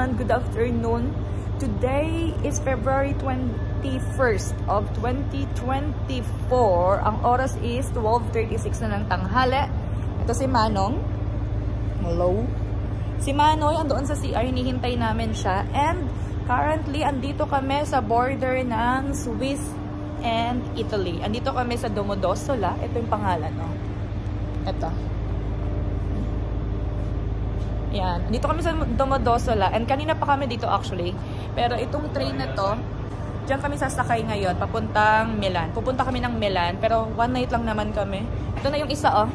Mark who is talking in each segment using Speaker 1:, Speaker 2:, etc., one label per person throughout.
Speaker 1: everyone! Good afternoon. Today is February 21st of 2024. Ang oras is 12:36 na ng tanghali. Ito si Manong. Hello. Si Manoy andoon sa CR, hinihintay namin siya. And currently, andito kami sa border ng Swiss and Italy. Andito kami sa Domodossola. Ito yung pangalan, no? Ito. Yan. Dito kami sa Domodossola. And kanina pa kami dito actually. Pero itong train na to, diyan kami sasakay ngayon. Papuntang Milan. Pupunta kami ng Milan. Pero one night lang naman kami. Ito na yung isa, oh.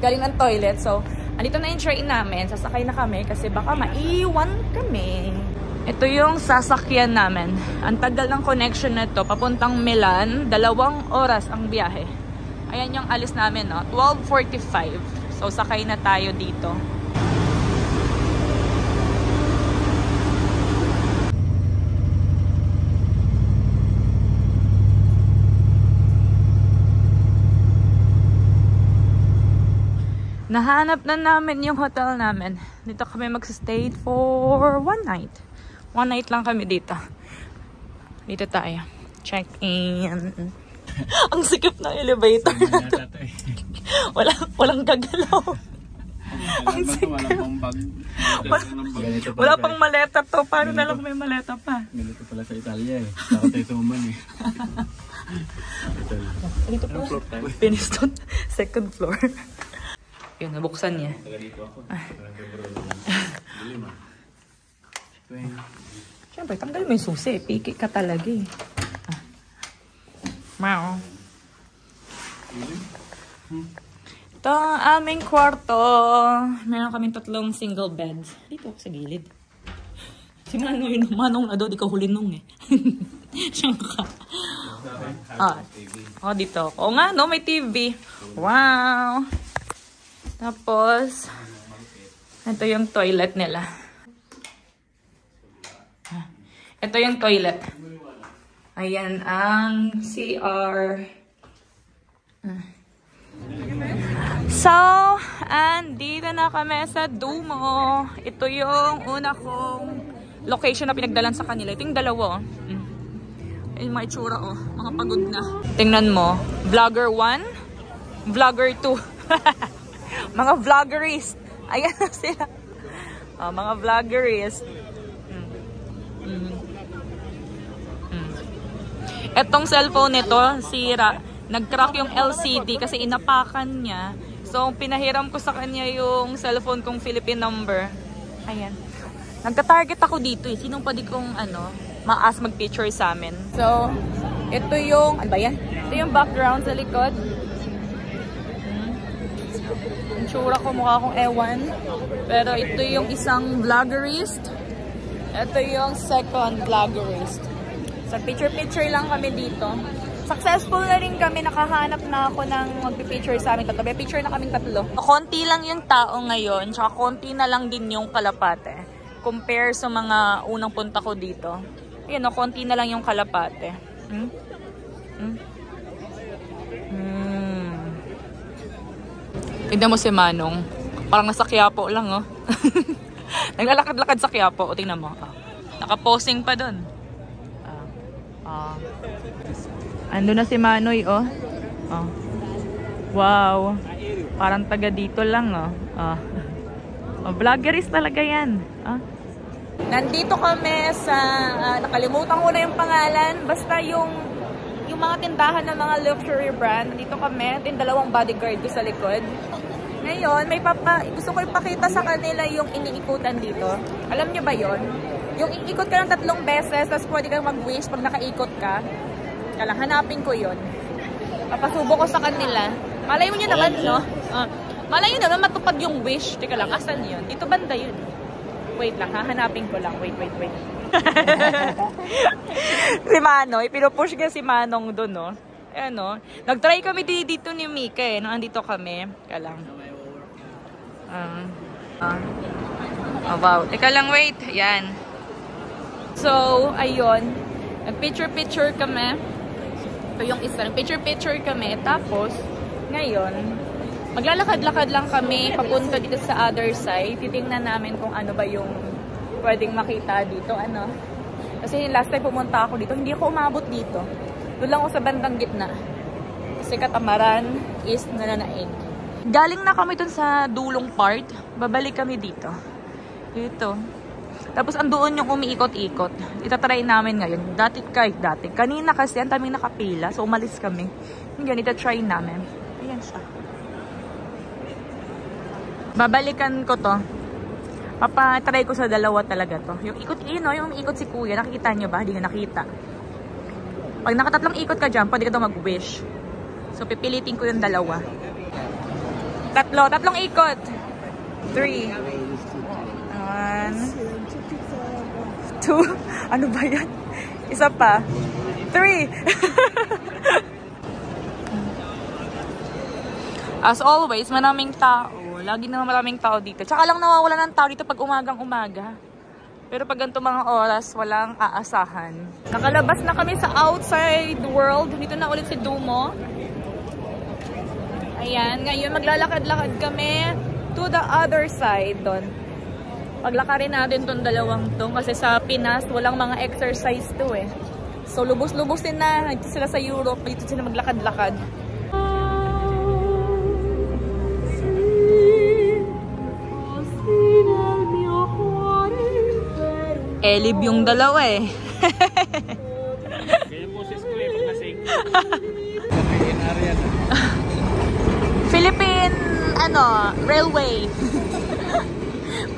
Speaker 1: Galing ng toilet. So, andito na yung train namin. Sasakay na kami kasi baka maiwan kami. Ito yung sasakyan namin. Ang tagal ng connection na to. Papuntang Milan. 2 oras ang biyahe. Ayan yung alis namin, no? 12:45. So, sakay na tayo dito. Nahanap na namin yung hotel namin. Dito kami mag-stay for one night. One night lang kami dito. Dito tayo. Check in. Ang sikip na elevator. Walang gagalaw. Ang sikip. Wala pang maleta to. Paano na lang may maleta pa?
Speaker 2: Ganito pala sa Italia eh. Saka tayo sa Oman eh.
Speaker 1: Dito pa. Piniston. Second floor. Yun, nabuksan niya. Siyempre, tanggal mo yung susi. Piki ka talaga eh. Meow. Ito ang aming kwarto. Meron kaming 3 single beds. Dito sa gilid. Si Manong na doon, di ka huli nung eh. Siyang ka. Oh, dito. Oo nga, no? May TV. Wow! Tapos, ito yung toilet nila. Ito yung toilet. Ayan ang CR. So, andito na kami sa Duomo. Ito yung una kong location na pinagdalan sa kanila. Ito yung dalawa. Yung mga itsura, oh. Mga pagod na. Tingnan mo. Vlogger 1, Vlogger 2. Mga vloggerist. Ayan na sila. Oh, mga vloggerist. Etong cellphone nito, sira. Nag-crack yung LCD kasi inapakan niya. So, pinahiram ko sa kanya yung cellphone kong Philippine number. Ayan. Nagka-target ako dito eh. Sinong pwede kong ma-ask mag-picture sa amin. So, ito yung, ano ba yan? Ito yung background sa likod. Yung tsura ko, mukha akong ewan. Pero ito yung isang vloggerist. Ito yung second vloggerist. So, picture-picture lang kami dito. Successful na rin kami. Nakahanap na ako ng mag-picture sa amin. May picture na kaming 3. Konti lang yung tao ngayon. Tsaka konti na lang din yung kalapate. Compare sa mga unang punta ko dito. Ayan, konti na lang yung kalapate. Tignan mo si Manong. Parang nasa Quiapo lang, oh. Naglalakad-lakad sa Quiapo. O, tingnan mo. Nakaposing pa dun. Ando na si Manoy, oh. Wow. Parang taga dito lang, oh. Vloggerist talaga yan. Nandito kami sa, nakalimutan ko na yung pangalan. Basta yung mga tindahan ng mga luxury brand. Nandito kami. Ito yung 2 bodyguard ko sa likod. Ngayon, gusto ko ipakita sa kanila yung iniikutan dito. Alam nyo ba yon? Yung iikot ka ng 3 beses, tapos pwede kang mag-wish pag nakaikot ka. Kaya lang, hanapin ko yon. Papasubo ko sa kanila. Malayo nyo naman, no? Malayo naman matupad yung wish. Teka lang, asan yun? Dito banda yun. Wait lang, hahanapin ko lang. Wait. Si Manoy, pinupush ka si Manong doon, no? Ayan, no? Nag-try kami dito ni Mika, eh. Nung andito kami. Teka lang. Wow. Teka lang, wait. Yan. So, ayun. Nag-picture kami. Ito yung isa. Nag-picture kami. Tapos, ngayon, Maglalakad-lakad lang kami papunta dito sa other side. Titingnan namin kung ano ba yung pwedeng makita dito. Ano? Kasi last time pumunta ako dito, hindi ako umabot dito. Doon lang ako sa bandang gitna. Kasi Catamaran is nananaig. Galing na kami dun sa dulong part. Babalik kami dito. Dito. Tapos andoon yung umiikot-ikot. Itatry namin ngayon. Dati. Kanina kasi ang daming nakapila. So umalis kami. Ngayon, itatry namin. Ayan siya. Babalikan ko to. Papatry ko sa dalawa talaga to. Yung ikot, yung umiikot si kuya. Nakikita nyo ba? Hindi nyo nakita. Pag nakatatlong ikot ka dyan, pwede ka daw mag-wish. So pipilitin ko yung dalawa. Tatlong ikot. 3. 1. 2. Ano ba yan? Isa pa. 3. As always, maraming tao. Lagi naman maraming tao dito. Tsaka lang nawawala ng tao dito pag umagang-umaga. Pero pag ganito mga oras, walang aasahan. Nakalabas na kami sa outside world. Dito na ulit si Dumo. Ayan, ngayon maglalakad-lakad kami to the other side doon. Paglakarin natin tong dalawang to kasi sa Pinas walang mga exercise to eh. So lubos-lubosin na dito sila sa Europe, dito sila maglakad-lakad. Elib yung dalawa eh.
Speaker 2: Kaya boses ko eh, pag nasing.
Speaker 1: Philippine, Railway.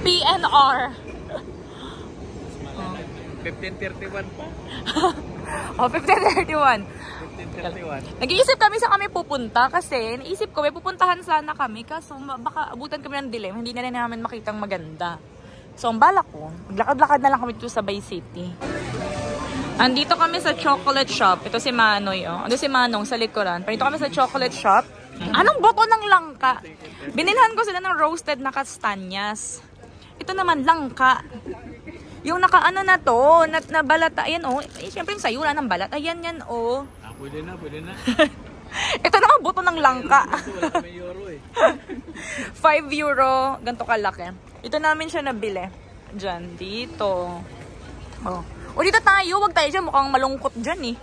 Speaker 1: PNR.
Speaker 2: 1531 pa.
Speaker 1: Oh, 1531.
Speaker 2: 1531.
Speaker 1: Nag-iisip kami sa kami pupunta kasi naisip ko may pupuntahan sana kami kaso baka abutan kami ng dilim. Hindi na rin namin makitang maganda. So, ang balak ko, maglakad-lakad na lang kami dito sa Bay City. Andito kami sa chocolate shop. Ito si Manoy, oh. Ando si Manong sa likuran. Dito kami sa chocolate shop. Anong boto ng langka? Binilhan ko sila ng roasted na kastanyas. Ito naman, langka. Yung nakaano na to, nabalata. Ayan, oh. Siyempre yung sayura ng balat. Ayan, yan, oh.
Speaker 2: Ah, pwede na.
Speaker 1: Ito naman, boto ng langka.
Speaker 2: Wala kami euro eh.
Speaker 1: 5 euro. Ganito kalaki. Ito namin siya nabili. Diyan, dito. Oh. O dito tayo, wag tayo dyan. Mukhang malungkot dyan eh.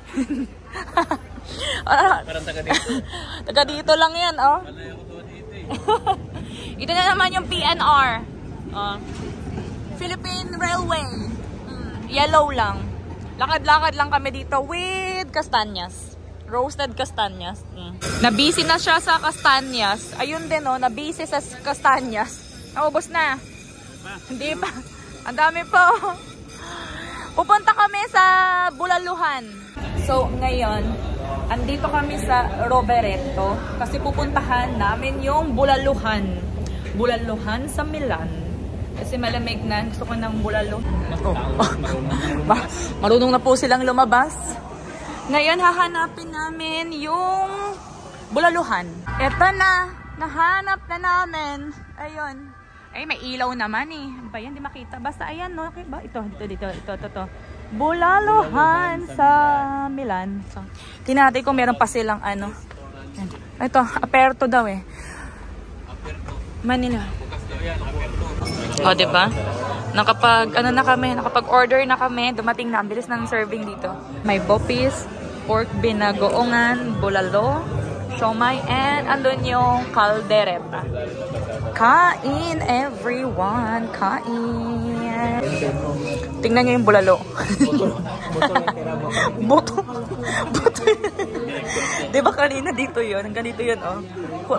Speaker 2: Parang taga dito.
Speaker 1: Taga dito lang yan, oh.
Speaker 2: Wala ako doon dito eh.
Speaker 1: Ito na naman yung PNR. Philippine Railway. Yellow lang. Lakad-lakad lang kami dito with kastanyas. Roasted kastanyas. Nabisi na siya sa kastanyas. Ayun din, oh. Nabisi sa kastanyas. Naubos na. Hindi pa. Ang dami po. Pupunta kami sa Bulaluhan. So, ngayon, andito kami sa Rovereto kasi pupuntahan namin yung Bulaluhan. Bulaluhan sa Milan. Kasi malamig na. Gusto ko ng bulalo. Marunong na po silang lumabas. Ngayon, hahanapin namin yung Bulaluhan. Eto na. Nahanap na namin. Ayun. Ay, may ilaw naman eh. Ba yan? Di makita. Basta ayan, no? Okay ba? Ito. Bulaluhan sa Milan. So, tinatay ko meron pa silang ano. Ito, aperto daw eh. Manila. O, diba? Nakapag-order na kami. Dumating na. Ang bilis ng serving dito. May bopis, pork binagoongan, bulalo, siomay, and andun yung caldereta. Kain, everyone. Kain. Tingnan nyo yung bulalo. Buto. Diba kanina dito yun? Hanggang dito yun, oh.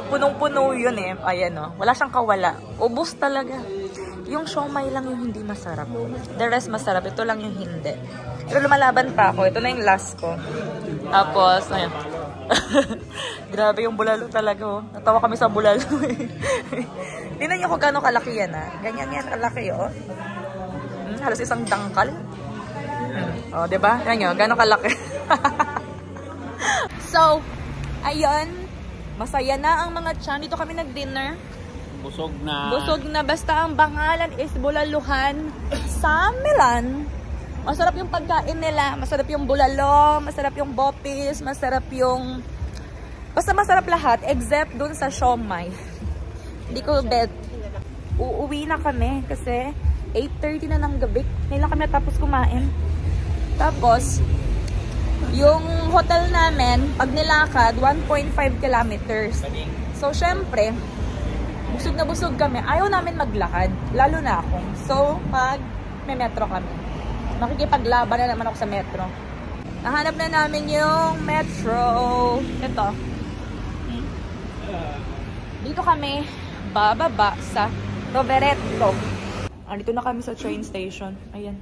Speaker 1: Punong-puno yun eh. Ayan, oh. Wala siyang kawala. Ubus talaga. Yung siomay lang yung hindi masarap. The rest masarap. Ito lang yung hindi. Pero lumalaban pa ako. Ito na yung last ko. Tapos, ayan. Grabe yung bulalo talaga, oh. Natawa kami sa bulalo. Tingnan niyo kung gaano kalaki yan, ah. Ganyan yan kalaki, oh. Halos isang dangkal. Oh, 'di ba? Tingnan niyo, gaano kalaki. So, ayun. Masaya na ang mga tiyan. Dito kami nag-dinner.
Speaker 2: Busog na.
Speaker 1: Busog na. Basta ang pangalan is Bulaluhan sa Milan. Masarap yung pagkain nila. Masarap yung bulalo. Masarap yung bopis. Masarap yung... Basta masarap lahat except dun sa siomay. Hindi ko bet. Uuwi na kami kasi 8:30 na ng gabi. Ngayon lang kami natapos kumain. Tapos, yung hotel namin, pag nilakad, 1.5 kilometers. So, syempre, busog na busog kami. Ayaw namin maglakad. Lalo na ako. So, pag may metro kami. Makikipaglaban na naman ako sa metro. Nahanap na namin yung metro. Ito. Dito kami bababa sa Rovereto. Dito na kami sa train station. Ayan.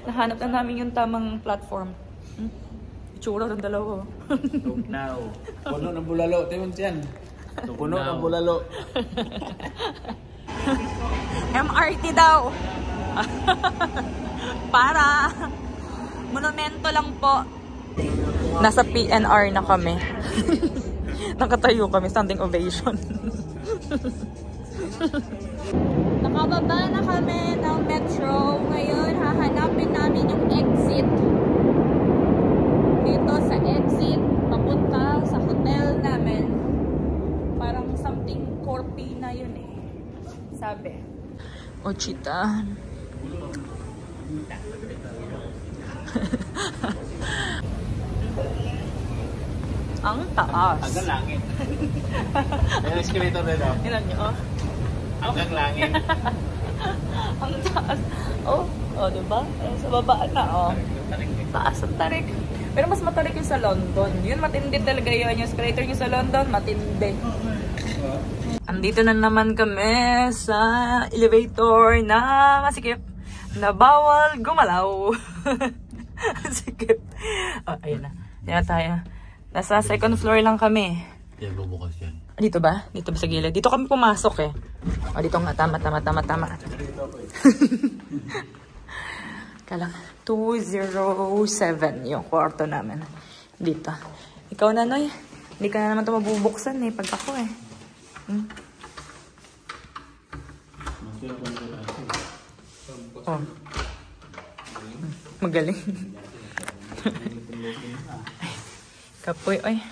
Speaker 1: Nahanap na namin yung tamang platform. Itsura ng dalawa.
Speaker 2: Now, puno ng bulalo. Tingnan siyan. Puno ng bulalo.
Speaker 1: MRT daw. Para monumento lang po. Nasa PNR na kami. Nakatayo kami, standing ovation. Nakababa na kami ng metro. Ngayon, hahanapin namin yung exit. Dito sa exit, papunta sa hotel namin. Parang something Corpina yun eh. Sabi. Ochita. Ang taas.
Speaker 2: Hanggang langit. May escalator rin o.
Speaker 1: Ilan nyo? Oh?
Speaker 2: Hanggang langit.
Speaker 1: Ang taas. Oh, diba? Sa baba na, oh. Taas ang tarik. Pero mas matarik yung sa London. Yun, matindi talaga yun. Yung escalator nyo sa London, matindi. Andito na naman kami sa elevator na masikip. Na bawal gumalaw. Sikip. Oh, ayun na. Yan na tayo. Nasa second floor lang kami.
Speaker 2: Yan, bubukas yan.
Speaker 1: Dito ba? Dito ba sa gilid? Dito kami pumasok eh. O, dito nga. Tama. Kalang 207 yung kwarto namin. Dito. Ikaw na, Noy. Hindi ka na naman ito mabubuksan eh. Pag ako eh. Oh. Magaling. Kapoy, oy.